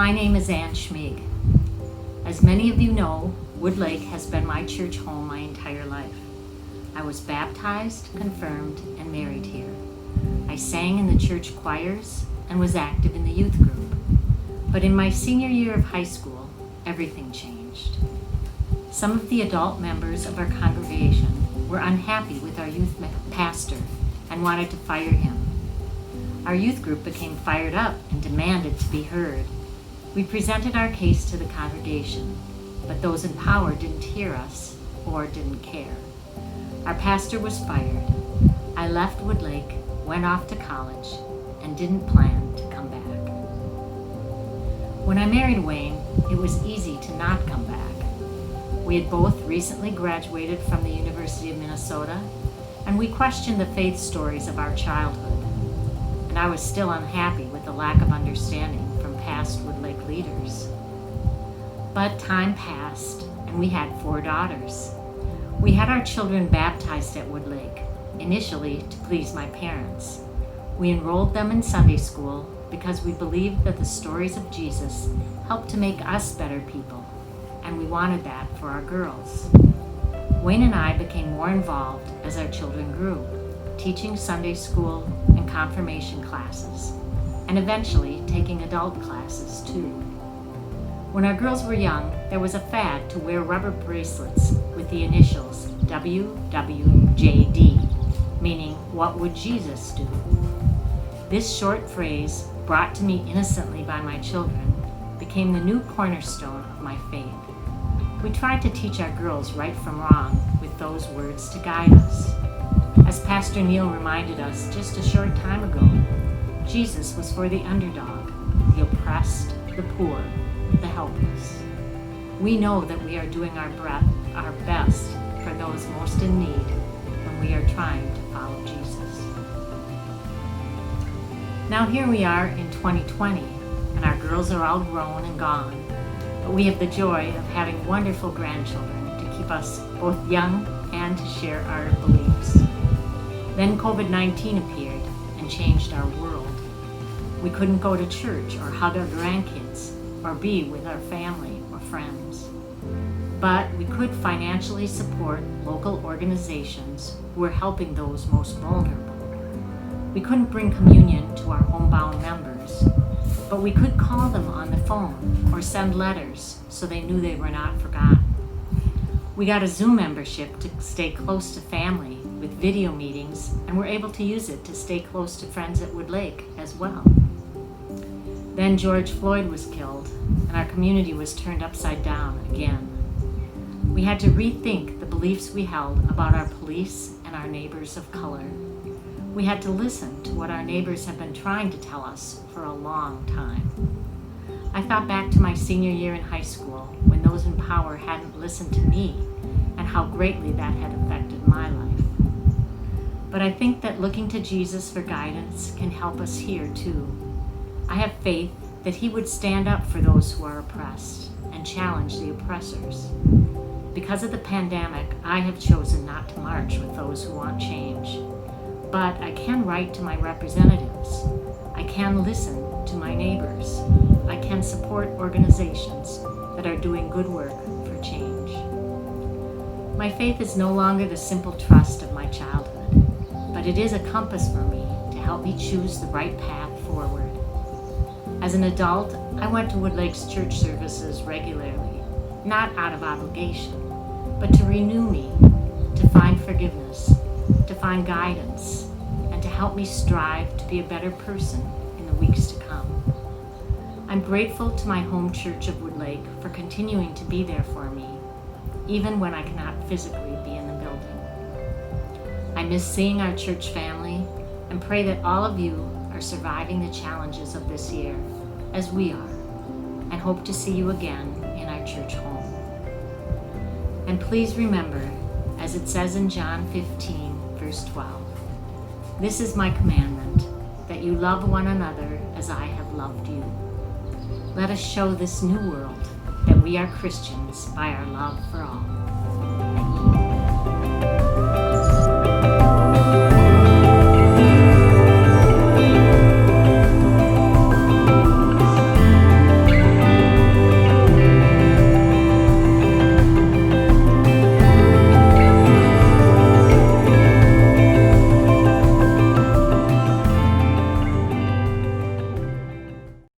My name is Schmieg. As many of you know, Woodlake has been my church home my entire life. I was baptized, confirmed, and married here. I sang in the church choirs and was active in the youth group. But in my senior year of high school, everything changed. Some of the adult members of our congregation were unhappy with our youth pastor and wanted to fire him. Our youth group became fired up and demanded to be heard. We presented our case to the congregation, but those in power didn't hear us or didn't care. Our pastor was fired. I left Woodlake, went off to college, and didn't plan to come back. When I married Wayne, it was easy to not come back. We had both recently graduated from the University of Minnesota, and we questioned the faith stories of our childhood. And I was still unhappy with the lack of understanding from past Woodlake leaders. But time passed, and we had 4 daughters. We had our children baptized at Woodlake, initially to please my parents. We enrolled them in Sunday school because we believed that the stories of Jesus helped to make us better people, and we wanted that for our girls. Wayne and I became more involved as our children grew, teaching Sunday school and confirmation classes, and eventually taking adult classes too. When our girls were young, there was a fad to wear rubber bracelets with the initials WWJD, meaning what would Jesus do? This short phrase, brought to me innocently by my children, became the new cornerstone of my faith. We tried to teach our girls right from wrong with those words to guide us. As Pastor Neil reminded us just a short time ago, Jesus was for the underdog, the oppressed, the poor, the helpless. We know that we are doing our best for those most in need when we are trying to follow Jesus. Now here we are in 2020, and our girls are all grown and gone, but we have the joy of having wonderful grandchildren to keep us both young and to share our beliefs. Then COVID-19 appeared and changed our world. We couldn't go to church or hug our grandkids or be with our family or friends. But we could financially support local organizations who were helping those most vulnerable. We couldn't bring communion to our homebound members, but we could call them on the phone or send letters so they knew they were not forgotten. We got a Zoom membership to stay close to family with video meetings, and were able to use it to stay close to friends at Woodlake as well. Then George Floyd was killed, and our community was turned upside down again. We had to rethink the beliefs we held about our police and our neighbors of color. We had to listen to what our neighbors have been trying to tell us for a long time. I thought back to my senior year in high school when those in power hadn't listened to me and how greatly that had affected my life. But I think that looking to Jesus for guidance can help us here too. I have faith that he would stand up for those who are oppressed and challenge the oppressors. Because of the pandemic, I have chosen not to march with those who want change. But I can write to my representatives. I can listen to my neighbors. I can support organizations that are doing good work for change. My faith is no longer the simple trust of my childhood, but it is a compass for me to help me choose the right path forward. As an adult, I went to Woodlake's church services regularly, not out of obligation, but to renew me, to find forgiveness, to find guidance, and to help me strive to be a better person in the weeks to come. I'm grateful to my home church of Woodlake for continuing to be there for me, even when I cannot physically be in the building. I miss seeing our church family and pray that all of you are surviving the challenges of this year, as we are, and hope to see you again in our church home. And please remember, as it says in John 15, verse 12, "This is my commandment, that you love one another as I have loved you." Let us show this new world that we are Christians by our love for all.